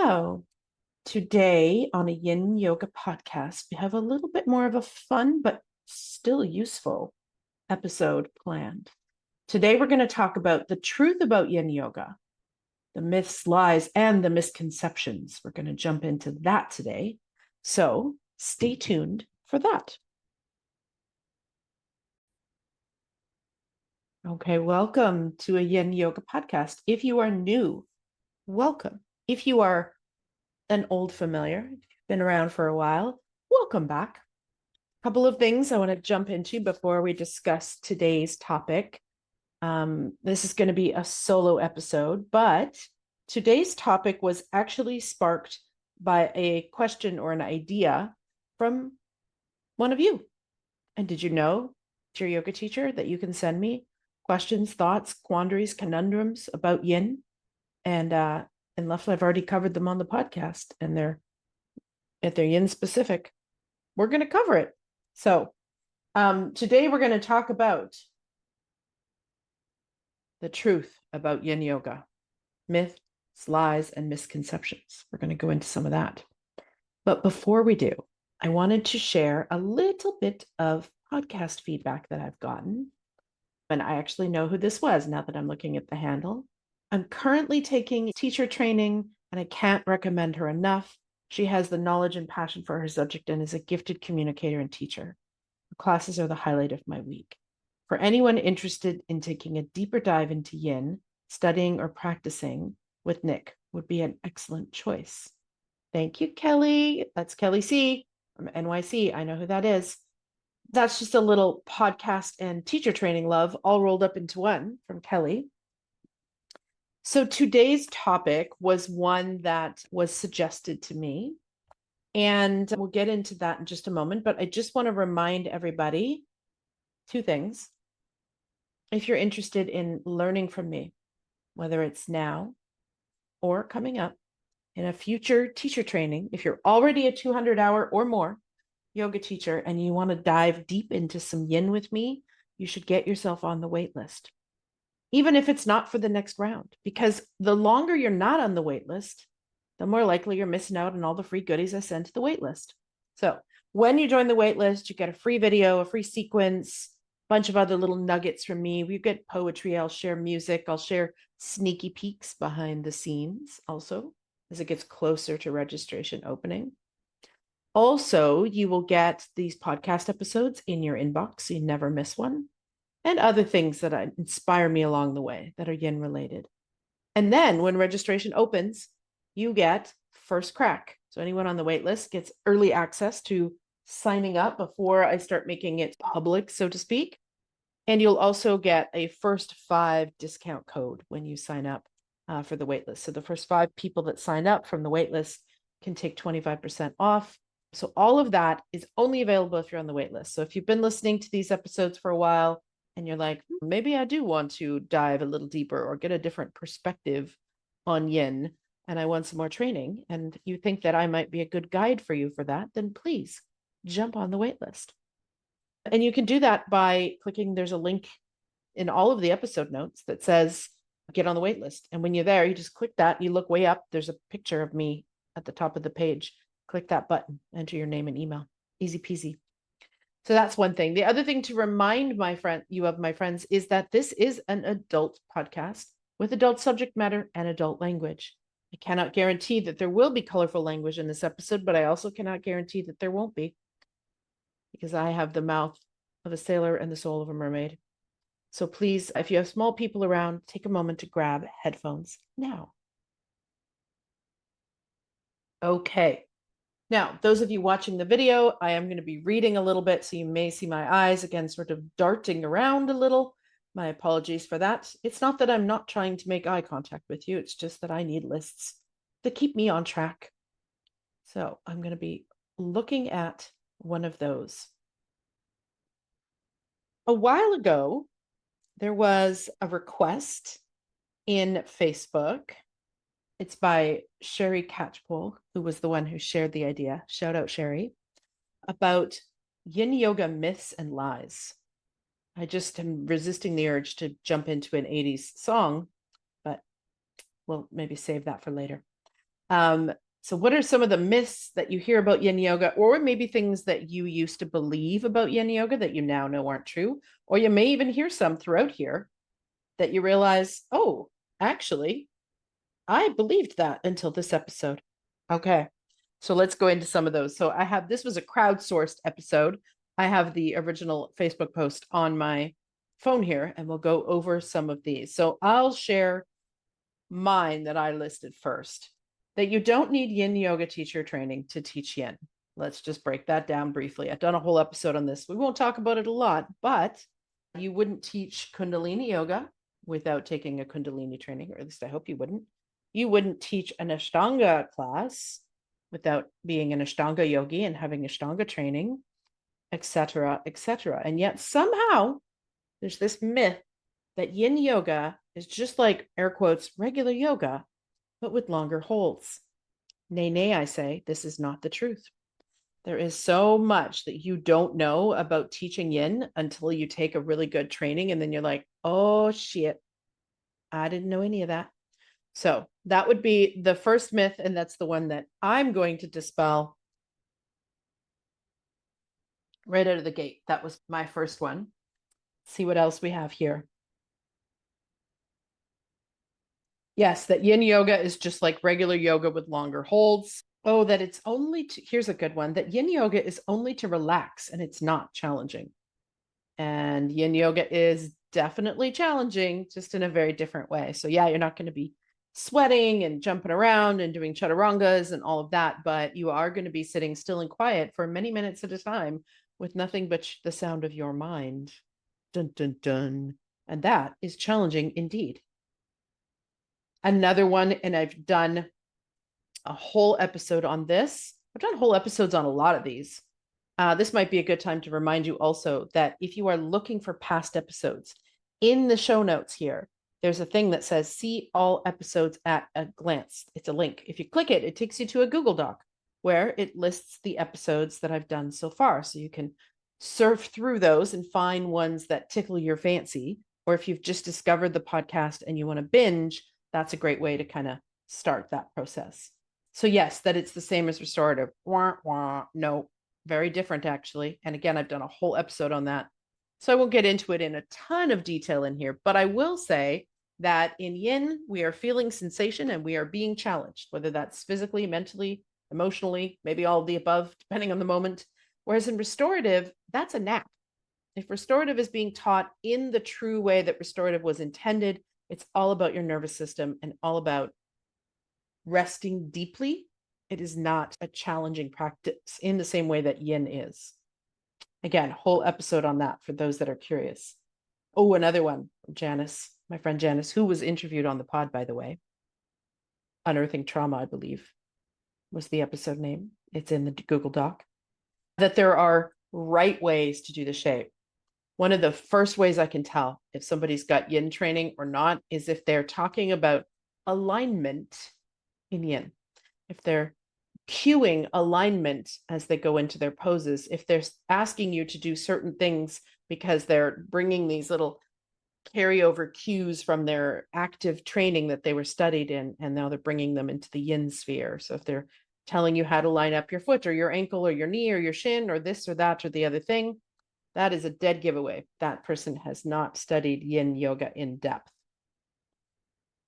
Hello. Today on a Yin Yoga podcast, we have a little bit more of a fun but still useful episode planned. Today, we're going to talk about the truth about Yin Yoga, the myths, lies, and the misconceptions. We're going to jump into that today. So stay tuned for that. Okay, welcome to a Yin Yoga podcast. If you are new, welcome. If you are an old familiar, if you've been around for a while, welcome back. A couple of things I want to jump into before we discuss today's topic. This is going to be a solo episode, but today's topic was actually sparked by a question or an idea from one of you. And did you know, dear yoga teacher, that you can send me questions, thoughts, quandaries, conundrums about yin? And unless I've already covered them on the podcast and if they're yin specific, we're going to cover it. So today we're going to talk about the truth about yin yoga, myths, lies, and misconceptions. We're going to go into some of that. But before we do, I wanted to share a little bit of podcast feedback that I've gotten. And I actually know who this was now that I'm looking at the handle. I'm currently taking teacher training, and I can't recommend her enough. She has the knowledge and passion for her subject and is a gifted communicator and teacher. The classes are the highlight of my week. For anyone interested in taking a deeper dive into yin, studying or practicing with Nick would be an excellent choice. Thank you, Kelly. That's Kelly C from NYC. I know who that is. That's just a little podcast and teacher training love all rolled up into one from Kelly. So today's topic was one that was suggested to me, and we'll get into that in just a moment. But I just want to remind everybody two things. If you're interested in learning from me, whether it's now or coming up in a future teacher training, if you're already a 200-hour or more yoga teacher and you want to dive deep into some yin with me, you should get yourself on the wait list, even if it's not for the next round, because the longer you're not on the wait list, the more likely you're missing out on all the free goodies I send to the wait list. So when you join the wait list, you get a free video, a free sequence, a bunch of other little nuggets from me. We get poetry. I'll share music. I'll share sneaky peeks behind the scenes also as it gets closer to registration opening. Also, you will get these podcast episodes in your inbox so you never miss one, and other things that inspire me along the way that are yin related. And then when registration opens, you get first crack. So anyone on the wait list gets early access to signing up before I start making it public, so to speak. And you'll also get a first 5 discount code when you sign up for the wait list. So the first 5 people that sign up from the wait list can take 25% off. So all of that is only available if you're on the wait list. So if you've been listening to these episodes for a while and you're like, maybe I do want to dive a little deeper or get a different perspective on yin, and I want some more training, and you think that I might be a good guide for you for that, then please jump on the wait list. And you can do that by clicking, there's a link in all of the episode notes that says, get on the wait list. And when you're there, you just click that, you look way up, there's a picture of me at the top of the page. Click that button, enter your name and email. Easy peasy. So that's one thing. The other thing to remind you of, my friends, is that this is an adult podcast with adult subject matter and adult language. I cannot guarantee that there will be colorful language in this episode, but I also cannot guarantee that there won't be, because I have the mouth of a sailor and the soul of a mermaid. So please, if you have small people around, take a moment to grab headphones now. Okay. Now, those of you watching the video, I am going to be reading a little bit, so you may see my eyes again sort of darting around a little. My apologies for that. It's not that I'm not trying to make eye contact with you. It's just that I need lists to keep me on track. So I'm going to be looking at one of those. A while ago, there was a request in Facebook. It's by Sherry Catchpole, who was the one who shared the idea. Shout out, Sherry, about yin yoga myths and lies. I just am resisting the urge to jump into an 80s song, but we'll maybe save that for later. So what are some of the myths that you hear about yin yoga, or maybe things that you used to believe about yin yoga that you now know aren't true? Or you may even hear some throughout here that you realize, oh, actually, I believed that until this episode. Okay. So let's go into some of those. So this was a crowdsourced episode. I have the original Facebook post on my phone here, and we'll go over some of these. So I'll share mine that I listed first, that you don't need yin yoga teacher training to teach yin. Let's just break that down briefly. I've done a whole episode on this. We won't talk about it a lot, but you wouldn't teach Kundalini yoga without taking a Kundalini training, or at least I hope you wouldn't. You wouldn't teach an Ashtanga class without being an Ashtanga yogi and having Ashtanga training, etc., etc. And yet somehow there's this myth that yin yoga is just like, air quotes, regular yoga, but with longer holds. Nay, nay, I say, this is not the truth. There is so much that you don't know about teaching yin until you take a really good training. And then you're like, oh, shit, I didn't know any of that. So that would be the first myth. And that's the one that I'm going to dispel right out of the gate. That was my first one. See what else we have here. Yes, that yin yoga is just like regular yoga with longer holds. Oh, that it's only here's a good one, that yin yoga is only to relax and it's not challenging. And yin yoga is definitely challenging, just in a very different way. So yeah, you're not going to be sweating and jumping around and doing chaturangas and all of that, but you are going to be sitting still and quiet for many minutes at a time with nothing but the sound of your mind. Dun, dun, dun. And that is challenging indeed. Another one, and I've done a whole episode on this. I've done whole episodes on a lot of these. This might be a good time to remind you also that if you are looking for past episodes, in the show notes here, there's a thing that says see all episodes at a glance. It's a link. If you click it, it takes you to a Google Doc where it lists the episodes that I've done so far. So you can surf through those and find ones that tickle your fancy. Or if you've just discovered the podcast and you want to binge, that's a great way to kind of start that process. So yes, that it's the same as restorative. Wah, wah. No, very different actually. And again, I've done a whole episode on that. So I won't get into it in a ton of detail in here, but I will say that in yin, we are feeling sensation and we are being challenged, whether that's physically, mentally, emotionally, maybe all of the above, depending on the moment. Whereas in restorative, that's a nap. If restorative is being taught in the true way that restorative was intended, it's all about your nervous system and all about resting deeply. It is not a challenging practice in the same way that yin is. Again, whole episode on that for those that are curious. Oh, another one, Janice, my friend Janice, who was interviewed on the pod, by the way. Unearthing Trauma, I believe, was the episode name. It's in the Google Doc. That there are right ways to do the shape. One of the first ways I can tell if somebody's got yin training or not is if they're talking about alignment in yin. If they're cueing alignment as they go into their poses, if they're asking you to do certain things because they're bringing these little carryover cues from their active training that they were studied in, and now they're bringing them into the yin sphere. So if they're telling you how to line up your foot or your ankle or your knee or your shin or this or that or the other thing, that is a dead giveaway. That person has not studied yin yoga in depth.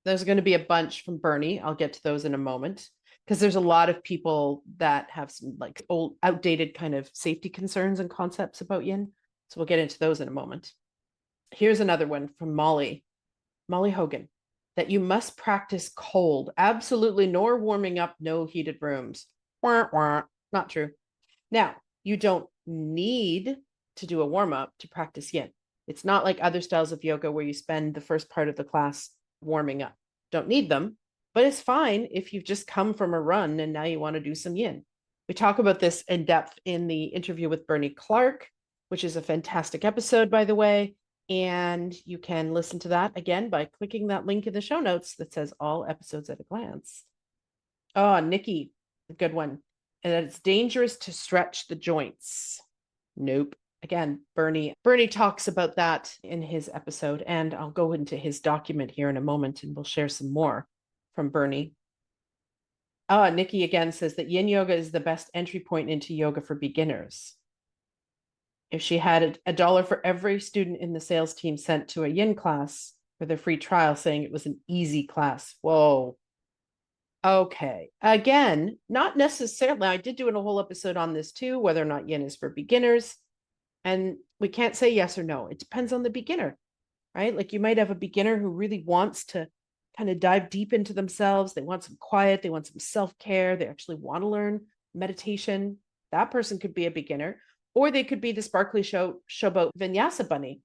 There's going to be a bunch from Bernie. I'll get to those in a moment, because there's a lot of people that have some like old, outdated kind of safety concerns and concepts about yin. So we'll get into those in a moment. Here's another one from Molly Hogan, that you must practice cold. Absolutely no warming up, no heated rooms. Wah, wah. Not true. Now, you don't need to do a warm up to practice yin. It's not like other styles of yoga where you spend the first part of the class warming up. Don't need them, but it's fine if you've just come from a run and now you want to do some yin. We talk about this in depth in the interview with Bernie Clark, which is a fantastic episode, by the way. And you can listen to that again by clicking that link in the show notes that says all episodes at a glance. Oh, Nikki, a good one. And that it's dangerous to stretch the joints. Nope. Again, Bernie talks about that in his episode, and I'll go into his document here in a moment and we'll share some more from Bernie. Nikki again says that yin yoga is the best entry point into yoga for beginners. If she had a dollar for every student in the sales team sent to a yin class for their free trial saying it was an easy class. Whoa. Okay. Again, not necessarily. I did do a whole episode on this too, whether or not yin is for beginners. And we can't say yes or no. It depends on the beginner, right? Like you might have a beginner who really wants to kind of dive deep into themselves. They want some quiet, they want some self-care, they actually want to learn meditation. That person could be a beginner, or they could be the sparkly showboat vinyasa bunny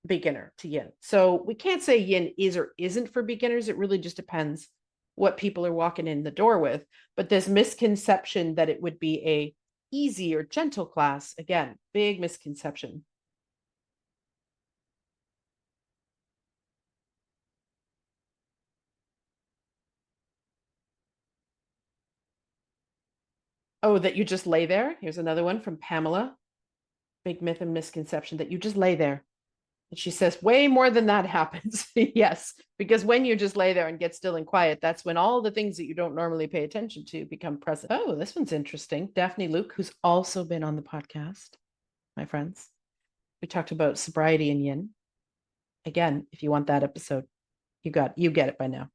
beginner to yin. So we can't say yin is or isn't for beginners. It really just depends what people are walking in the door with. But this misconception that it would be a easy or gentle class, again, big misconception. Oh, that you just lay there. Here's another one from Pamela. Big myth and misconception that you just lay there. And she says, way more than that happens. Yes, because when you just lay there and get still and quiet, that's when all the things that you don't normally pay attention to become present. Oh, this one's interesting. Daphne Luke, who's also been on the podcast, my friends. We talked about sobriety and yin. Again, if you want that episode, you get it by now.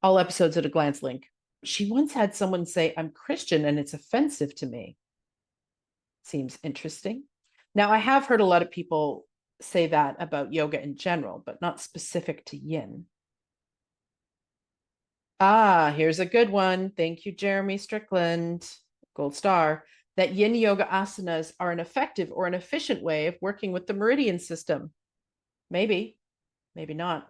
All episodes at a glance link. She once had someone say, I'm Christian and it's offensive to me. Seems interesting. Now, I have heard a lot of people say that about yoga in general, but not specific to yin. Here's a good one. Thank you, Jeremy Strickland, gold star, that yin yoga asanas are an effective or an efficient way of working with the meridian system. Maybe, maybe not.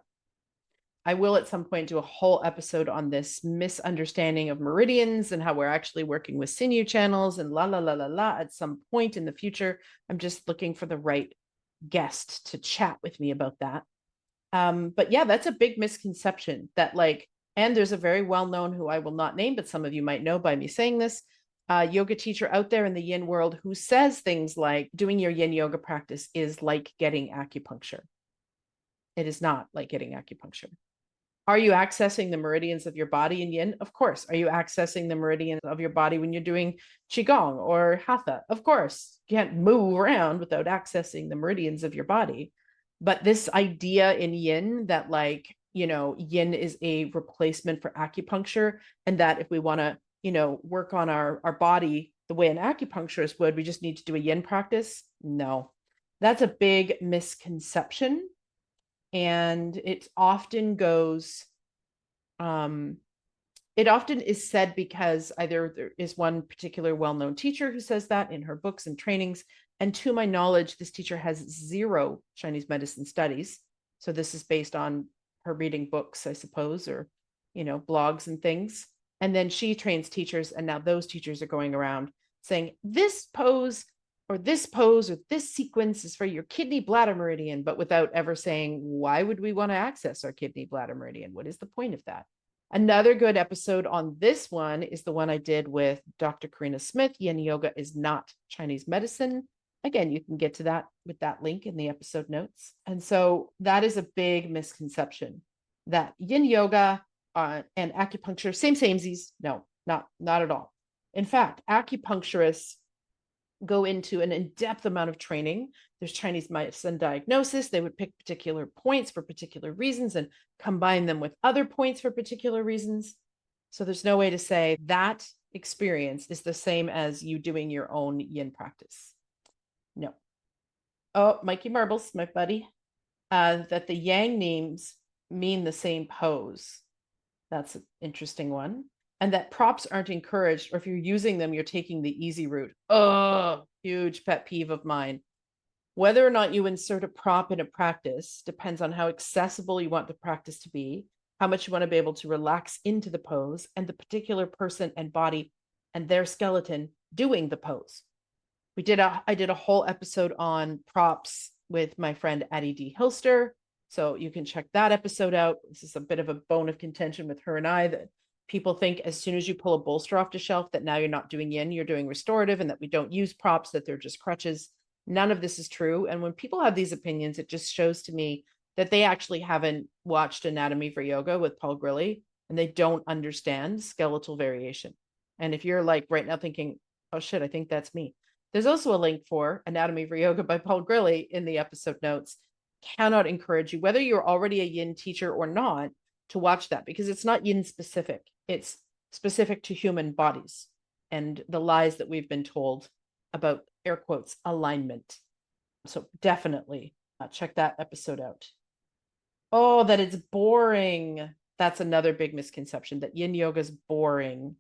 I will at some point do a whole episode on this misunderstanding of meridians and how we're actually working with sinew channels and la la la la la at some point in the future. I'm just looking for the right guest to chat with me about that. But yeah, that's a big misconception that like, and there's a very well-known who I will not name, but some of you might know by me saying this, yoga teacher out there in the yin world who says things like doing your yin yoga practice is like getting acupuncture. It is not like getting acupuncture. Are you accessing the meridians of your body in yin? Of course. Are you accessing the meridians of your body when you're doing qigong or hatha? Of course. You can't move around without accessing the meridians of your body. But this idea in yin that like, yin is a replacement for acupuncture, and that if we want to, work on our body the way an acupuncturist would, we just need to do a yin practice. No, that's a big misconception. And it often goes, it often is said because either there is one particular well-known teacher who says that in her books and trainings, and to my knowledge, this teacher has zero Chinese medicine studies. So this is based on her reading books, I suppose, or, blogs and things. And then she trains teachers, and now those teachers are going around saying this pose or this sequence is for your kidney bladder meridian, but without ever saying, why would we want to access our kidney bladder meridian? What is the point of that? Another good episode on this one is the one I did with Dr. Karina Smith. Yin yoga is not Chinese medicine. Again, you can get to that with that link in the episode notes. And so that is a big misconception that yin yoga and acupuncture, samesies. No, not at all. In fact, acupuncturists go into an in-depth amount of training. There's Chinese medicine diagnosis. They would pick particular points for particular reasons and combine them with other points for particular reasons. So there's no way to say that experience is the same as you doing your own yin practice. No. Oh, Mikey Marbles, my buddy, that the yang names mean the same pose. That's an interesting one. And that props aren't encouraged, or if you're using them, you're taking the easy route. Oh, huge pet peeve of mine. Whether or not you insert a prop in a practice depends on how accessible you want the practice to be, how much you want to be able to relax into the pose, and the particular person and body and their skeleton doing the pose. I did a whole episode on props with my friend Addie D. Hilster. So you can check that episode out. This is a bit of a bone of contention with her and I, that people think as soon as you pull a bolster off the shelf that now you're not doing yin, you're doing restorative, and that we don't use props, that they're just crutches. None of this is true. And when people have these opinions, it just shows to me that they actually haven't watched Anatomy for Yoga with Paul Grilley, and they don't understand skeletal variation. And if you're like right now thinking, oh shit, I think that's me. There's also a link for Anatomy for Yoga by Paul Grilley in the episode notes. Cannot encourage you, whether you're already a yin teacher or not, to watch that, because it's not yin specific. It's specific to human bodies and the lies that we've been told about, air quotes, alignment. So definitely check that episode out. Oh, that it's boring. That's another big misconception, that yin yoga is boring.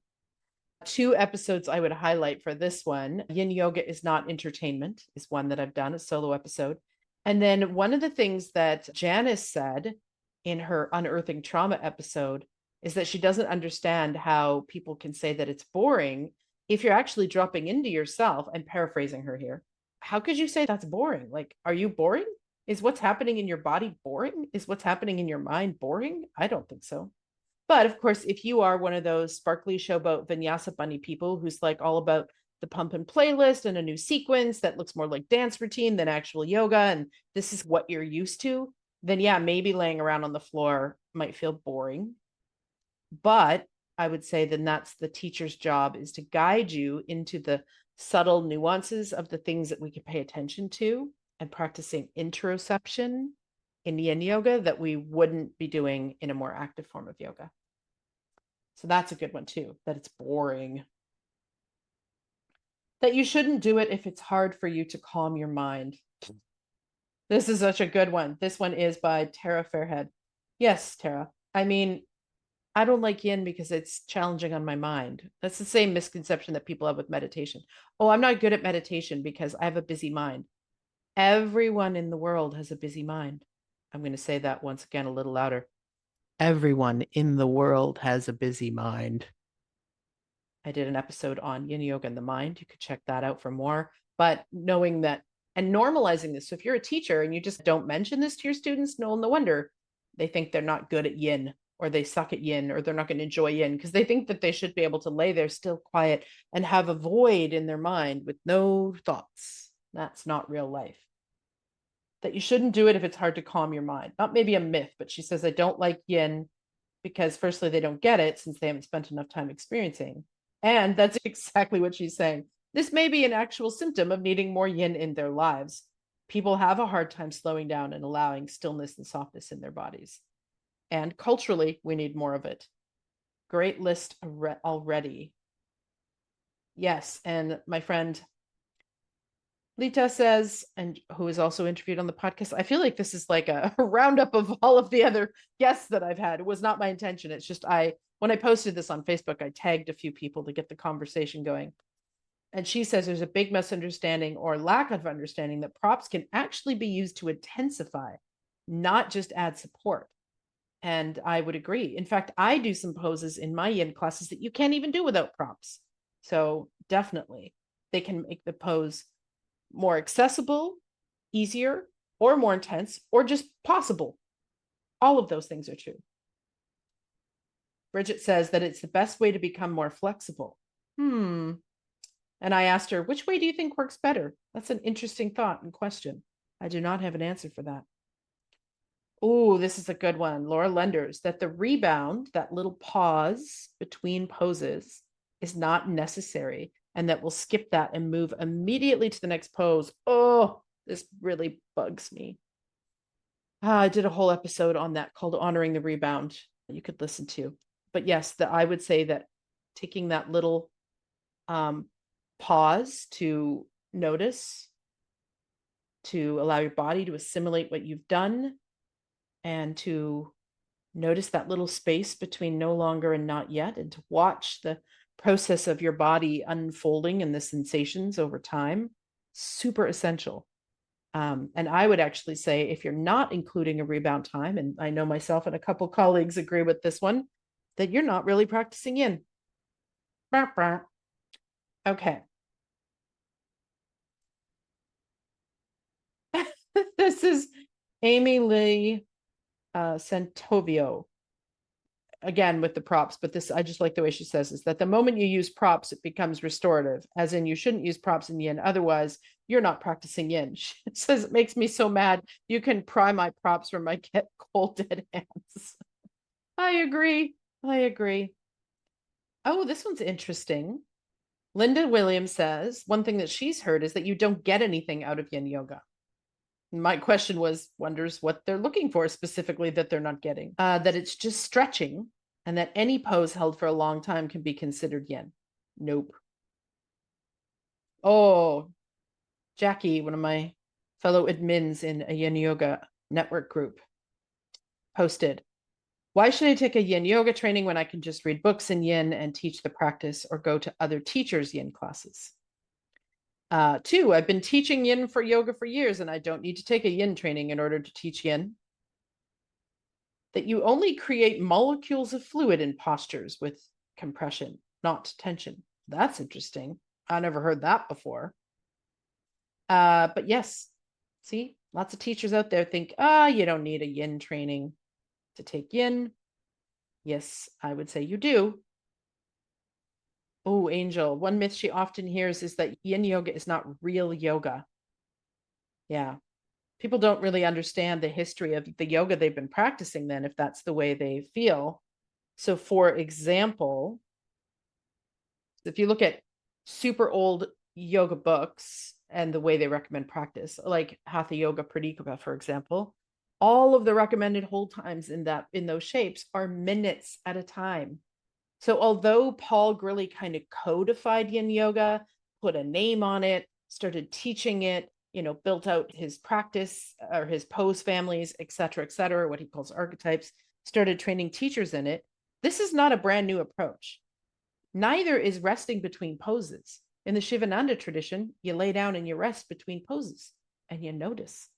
2 episodes I would highlight for this one. Yin yoga is not entertainment, is one that I've done, a solo episode. And then one of the things that Janice said in her Unearthing Trauma episode is that she doesn't understand how people can say that it's boring if you're actually dropping into yourself. I'm paraphrasing her here. How could you say that's boring? Like, are you boring? Is what's happening in your body boring? Is what's happening in your mind boring? I don't think so. But of course, if you are one of those sparkly showboat vinyasa bunny people who's like all about the pump and playlist and a new sequence that looks more like dance routine than actual yoga, and this is what you're used to, then yeah, maybe laying around on the floor might feel boring. But I would say then that's the teacher's job, is to guide you into the subtle nuances of the things that we can pay attention to, and practicing interoception in yin yoga that we wouldn't be doing in a more active form of yoga. So that's a good one too, that it's boring. That you shouldn't do it if it's hard for you to calm your mind. This is such a good one. This one is by Tara Fairhead. Yes, Tara. I mean, I don't like yin because it's challenging on my mind. That's the same misconception that people have with meditation. Oh, I'm not good at meditation because I have a busy mind. Everyone in the world has a busy mind. I'm going to say that once again a little louder. Everyone in the world has a busy mind. I did an episode on yin yoga and the mind. You could check that out for more. But knowing that and normalizing this. So if you're a teacher and you just don't mention this to your students, no wonder they think they're not good at yin, or they suck at yin, or they're not going to enjoy yin, because they think that they should be able to lay there still quiet and have a void in their mind with no thoughts. That's not real life. That you shouldn't do it if it's hard to calm your mind. Not maybe a myth, but she says, I don't like yin because firstly, they don't get it since they haven't spent enough time experiencing. And that's exactly what she's saying. This may be an actual symptom of needing more yin in their lives. People have a hard time slowing down and allowing stillness and softness in their bodies. And culturally, we need more of it. Great list already. Yes, and my friend Lita says, and who is also interviewed on the podcast, I feel like this is like a roundup of all of the other guests that I've had. It was not my intention. It's just when I posted this on Facebook, I tagged a few people to get the conversation going. And she says there's a big misunderstanding or lack of understanding that props can actually be used to intensify, not just add support. And I would agree. In fact, I do some poses in my yin classes that you can't even do without props. So definitely they can make the pose more accessible, easier, or more intense, or just possible. All of those things are true. Bridget says that it's the best way to become more flexible. And I asked her, which way do you think works better? That's an interesting thought and question. I do not have an answer for that. Oh, this is a good one. Laura Lenders, that the rebound, that little pause between poses, is not necessary, and that we'll skip that and move immediately to the next pose. Oh, this really bugs me. I did a whole episode on that called Honoring the Rebound you could listen to. But yes, I would say that taking that little pause to notice, to allow your body to assimilate what you've done, and to notice that little space between no longer and not yet, and to watch the process of your body unfolding and the sensations over time, super essential. And I would actually say, if you're not including a rebound time, and I know myself and a couple colleagues agree with this one, that you're not really practicing yin. Okay. This is Amy Lee Santovio. Again, with the props, but this, I just like the way she says, is that the moment you use props, it becomes restorative, as in you shouldn't use props in yin. Otherwise, you're not practicing yin. She says, it makes me so mad. You can pry my props from my get cold dead hands. I agree. I agree. Oh, this one's interesting. Linda Williams says one thing that she's heard is that you don't get anything out of yin yoga. My question wonders what they're looking for specifically that they're not getting. That it's just stretching and that any pose held for a long time can be considered yin. Nope. Oh, Jackie, one of my fellow admins in a yin yoga network group, posted, why should I take a yin yoga training when I can just read books in yin and teach the practice or go to other teachers' yin classes? Two, I've been teaching yin for yoga for years and I don't need to take a yin training in order to teach yin. That you only create molecules of fluid in postures with compression, not tension. That's interesting. I never heard that before. But yes, see, lots of teachers out there think, you don't need a yin training to take yin. Yes, I would say you do. Oh, Angel, one myth she often hears is that yin yoga is not real yoga. Yeah. People don't really understand the history of the yoga they've been practicing then, if that's the way they feel. So, for example, if you look at super old yoga books and the way they recommend practice, like Hatha Yoga Pradipika, for example, all of the recommended hold times in those shapes are minutes at a time. So although Paul Grilley kind of codified yin yoga, put a name on it, started teaching it, built out his practice or his pose families, et cetera, what he calls archetypes, started training teachers in it. This is not a brand new approach. Neither is resting between poses. In the Shivananda tradition, you lay down and you rest between poses and you notice.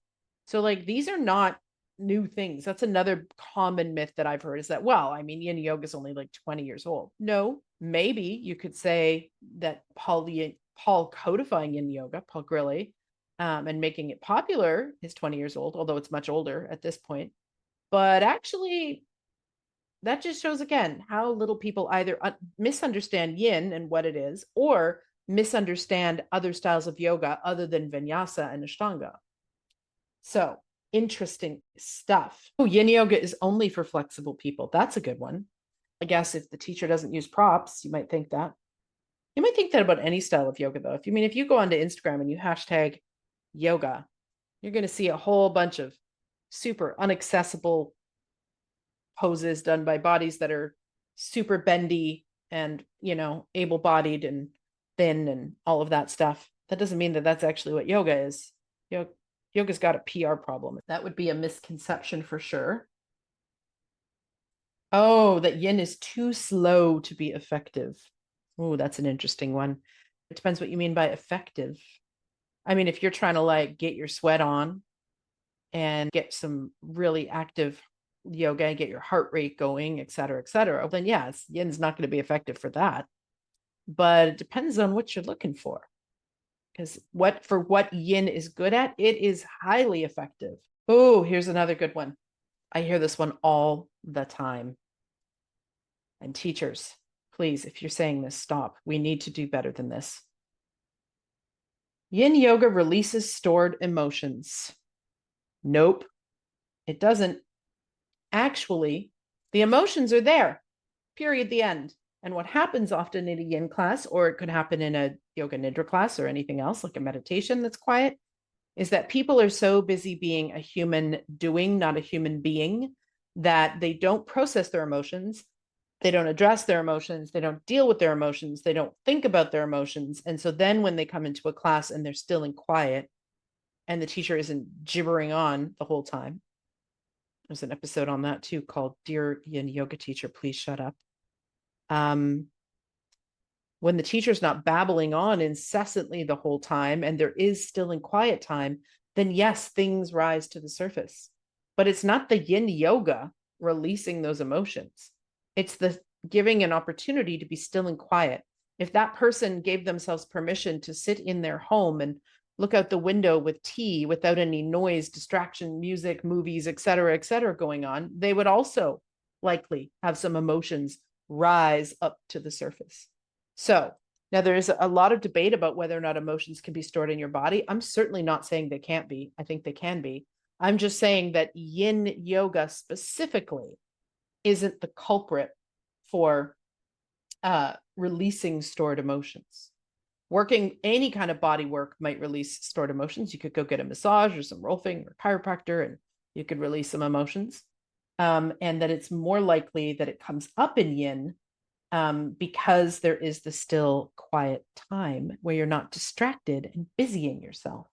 So, like, these are not new things. That's another common myth that I've heard is that, well, I mean, yin yoga is only like 20 years old. No, maybe you could say that Paul codifying yin yoga, Paul Grilley, and making it popular is 20 years old, although it's much older at this point. But actually, that just shows again how little people either misunderstand yin and what it is, or misunderstand other styles of yoga other than vinyasa and ashtanga. So interesting stuff. Oh, yin yoga is only for flexible people. That's a good one. I guess if the teacher doesn't use props, you might think that. You might think that about any style of yoga, though. If you go onto Instagram and you hashtag yoga, you're going to see a whole bunch of super unaccessible poses done by bodies that are super bendy and, able-bodied and thin and all of that stuff. That doesn't mean that that's actually what yoga is. Yoga's got a PR problem. That would be a misconception for sure. Oh, that yin is too slow to be effective. Oh, that's an interesting one. It depends what you mean by effective. I mean, if you're trying to like get your sweat on and get some really active yoga and get your heart rate going, et cetera, then yes, yin's not going to be effective for that. But it depends on what you're looking for. Because what yin is good at, it is highly effective. Oh, here's another good one. I hear this one all the time. And teachers, please, if you're saying this, stop. We need to do better than this. Yin yoga releases stored emotions. Nope, it doesn't. Actually, the emotions are there, period, the end. And what happens often in a yin class, or it could happen in a yoga nidra class or anything else like a meditation that's quiet, is that people are so busy being a human doing, not a human being, that they don't process their emotions. They don't address their emotions. They don't deal with their emotions. They don't think about their emotions. And so then when they come into a class and they're still in quiet and the teacher isn't gibbering on the whole time, there's an episode on that too called Dear Yin Yoga Teacher, Please Shut Up. When the teacher's not babbling on incessantly the whole time and there is still in quiet time, then yes, things rise to the surface. But it's not the yin yoga releasing those emotions. It's the giving an opportunity to be still and quiet. If that person gave themselves permission to sit in their home and look out the window with tea without any noise, distraction, music, movies, et cetera, going on, they would also likely have some emotions rise up to the surface. So now there is a lot of debate about whether or not emotions can be stored in your body. I'm certainly not saying they can't be. I think they can be. I'm just saying that yin yoga specifically isn't the culprit for releasing stored emotions. Working any kind of body work might release stored emotions. You could go get a massage or some rolfing or chiropractor, and you could release some emotions. And that it's more likely that it comes up in yin because there is the still quiet time where you're not distracted and busying yourself.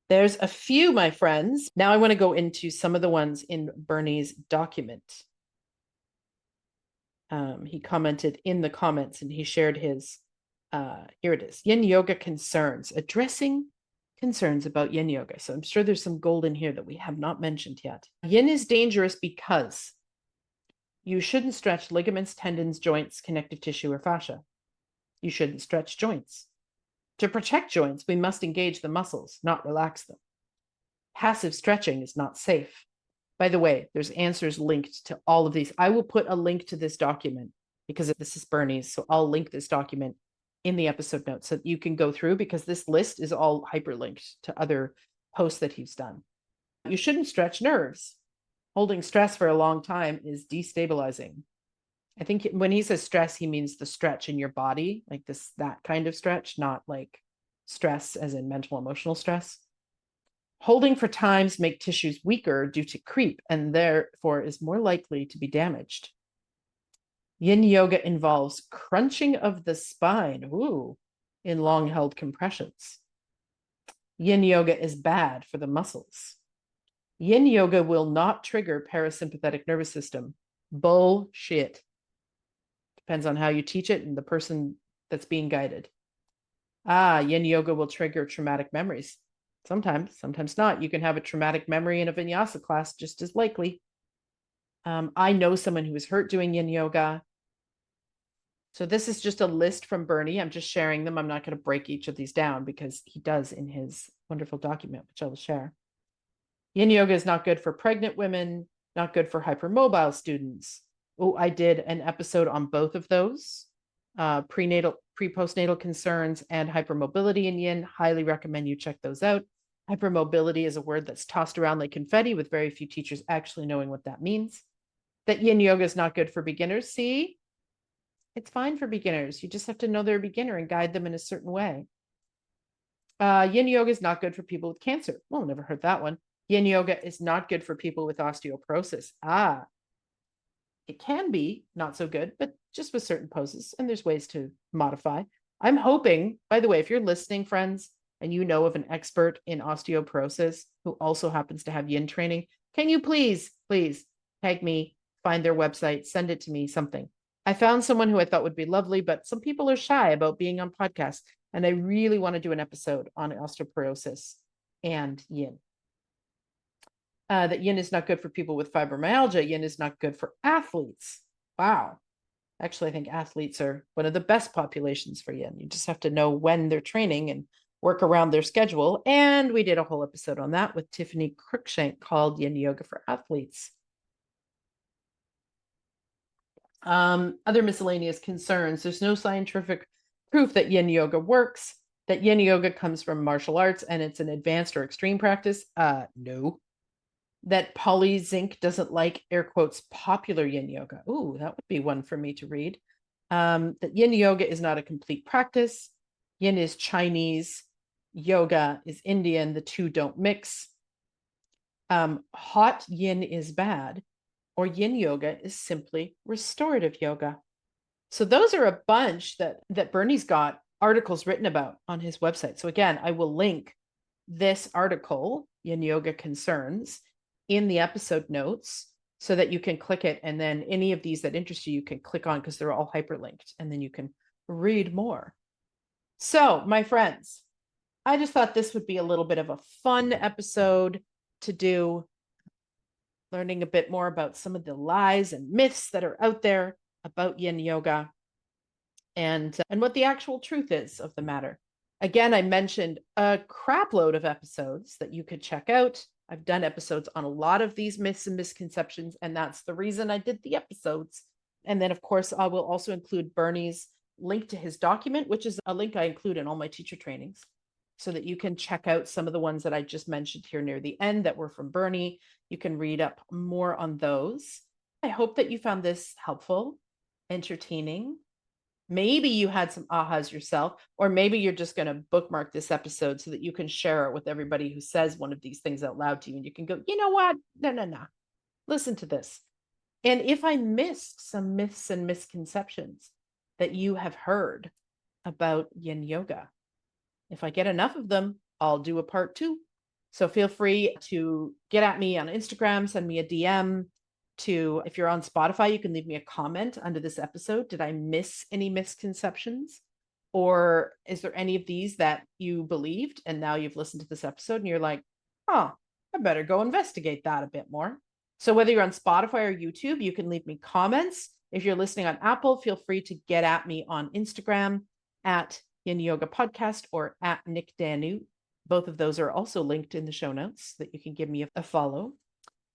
There's a few, my friends. Now I want to go into some of the ones in Bernie's document. He commented in the comments and he shared his, here it is, Yin Yoga concerns, addressing concerns about Yin Yoga. So I'm sure there's some gold in here that we have not mentioned yet. Yin is dangerous because you shouldn't stretch ligaments, tendons, joints, connective tissue, or fascia. You shouldn't stretch joints. To protect joints, we must engage the muscles, not relax them. Passive stretching is not safe. By the way, there's answers linked to all of these. I will put a link to this document because this is Bernie's. So I'll link this document in the episode notes so that you can go through, because this list is all hyperlinked to other posts that he's done. You shouldn't stretch nerves. Holding stress for a long time is destabilizing. I think when he says stress, he means the stretch in your body, like that kind of stretch, not like stress as in mental, emotional stress. Holding for times make tissues weaker due to creep and therefore is more likely to be damaged. Yin yoga involves crunching of the spine, in long held compressions. Yin yoga is bad for the muscles. Yin yoga will not trigger parasympathetic nervous system. Bullshit. Depends on how you teach it and the person that's being guided. Yin yoga will trigger traumatic memories. Sometimes not. You can have a traumatic memory in a vinyasa class just as likely. I know someone who was hurt doing yin yoga. So this is just a list from Bernie. I'm just sharing them. I'm not going to break each of these down because he does in his wonderful document, which I will share. Yin yoga is not good for pregnant women, not good for hypermobile students. I did an episode on both of those, pre-postnatal concerns and hypermobility in yin. Highly recommend you check those out. Hypermobility is a word that's tossed around like confetti with very few teachers actually knowing what that means. That yin yoga is not good for beginners. See, it's fine for beginners. You just have to know they're a beginner and guide them in a certain way. Yin yoga is not good for people with cancer. Well, never heard that one. Yin yoga is not good for people with osteoporosis. It can be not so good, but just with certain poses, and there's ways to modify. I'm hoping, by the way, if you're listening, friends, and you know of an expert in osteoporosis who also happens to have yin training, can you please tag me, find their website, send it to me, something. I found someone who I thought would be lovely, but some people are shy about being on podcasts, and I really want to do an episode on osteoporosis and yin. That yin is not good for people with fibromyalgia. Yin is not good for athletes. Wow. Actually, I think athletes are one of the best populations for yin. You just have to know when they're training and work around their schedule. And we did a whole episode on that with Tiffany Cruikshank called Yin Yoga for Athletes. Other miscellaneous concerns. There's no scientific proof that yin yoga works, that yin yoga comes from martial arts and it's an advanced or extreme practice. No. That Polly Zink doesn't like, air quotes, popular yin yoga. That would be one for me to read. That yin yoga is not a complete practice. Yin is Chinese, yoga is Indian. The two don't mix. Hot yin is bad, or yin yoga is simply restorative yoga. So those are a bunch that Bernie's got articles written about on his website. So again, I will link this article, Yin Yoga Concerns, in the episode notes so that you can click it. And then any of these that interest you, you can click on because they're all hyperlinked and then you can read more. So my friends, I just thought this would be a little bit of a fun episode to do, learning a bit more about some of the lies and myths that are out there about yin yoga and what the actual truth is of the matter. Again, I mentioned a crap load of episodes that you could check out. I've done episodes on a lot of these myths and misconceptions, and that's the reason I did the episodes. And then, of course, I will also include Bernie's link to his document, which is a link I include in all my teacher trainings. so that you can check out some of the ones that I just mentioned here near the end that were from Bernie. You can read up more on those. I hope that you found this helpful, entertaining. Maybe you had some ahas yourself, or maybe you're just going to bookmark this episode so that you can share it with everybody who says one of these things out loud to you. And you can go, you know what? No. Listen to this. And if I missed some myths and misconceptions that you have heard about Yin Yoga, if I get enough of them, I'll do a part 2. So feel free to get at me on Instagram, send me a DM. If you're on Spotify, you can leave me a comment under this episode. Did I miss any misconceptions? Or is there any of these that you believed and now you've listened to this episode and you're like, oh, I better go investigate that a bit more. So whether you're on Spotify or YouTube, you can leave me comments. If you're listening on Apple, feel free to get at me on Instagram at YinYoga Podcast or at Nick Danu. Both of those are also linked in the show notes that you can give me a follow.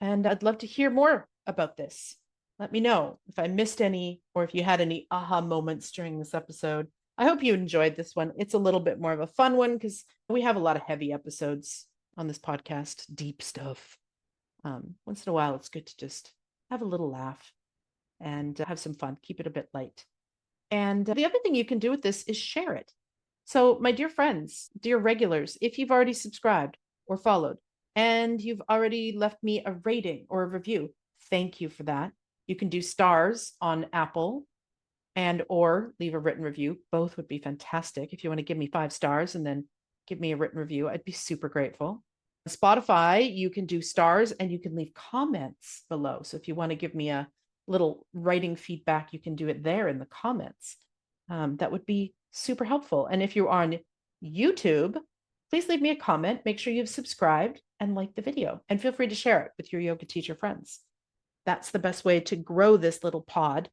And I'd love to hear more about this. Let me know if I missed any or if you had any aha moments during this episode. I hope you enjoyed this one. It's a little bit more of a fun one because we have a lot of heavy episodes on this podcast, deep stuff. Once in a while, it's good to just have a little laugh and have some fun, keep it a bit light. And the other thing you can do with this is share it. So my dear friends, dear regulars, if you've already subscribed or followed and you've already left me a rating or a review, thank you for that. You can do stars on Apple and or leave a written review. Both would be fantastic. If you want to give me 5 stars and then give me a written review, I'd be super grateful. Spotify, you can do stars and you can leave comments below. So if you want to give me a little writing feedback, you can do it there in the comments. That would be super helpful. And if you're on YouTube, please leave me a comment. Make sure you've subscribed and liked the video, and feel free to share it with your yoga teacher friends. That's the best way to grow this little pod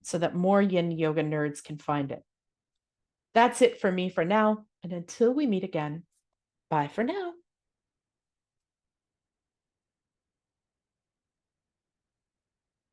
so that more Yin Yoga nerds can find it. That's it for me for now. And until we meet again, bye for now.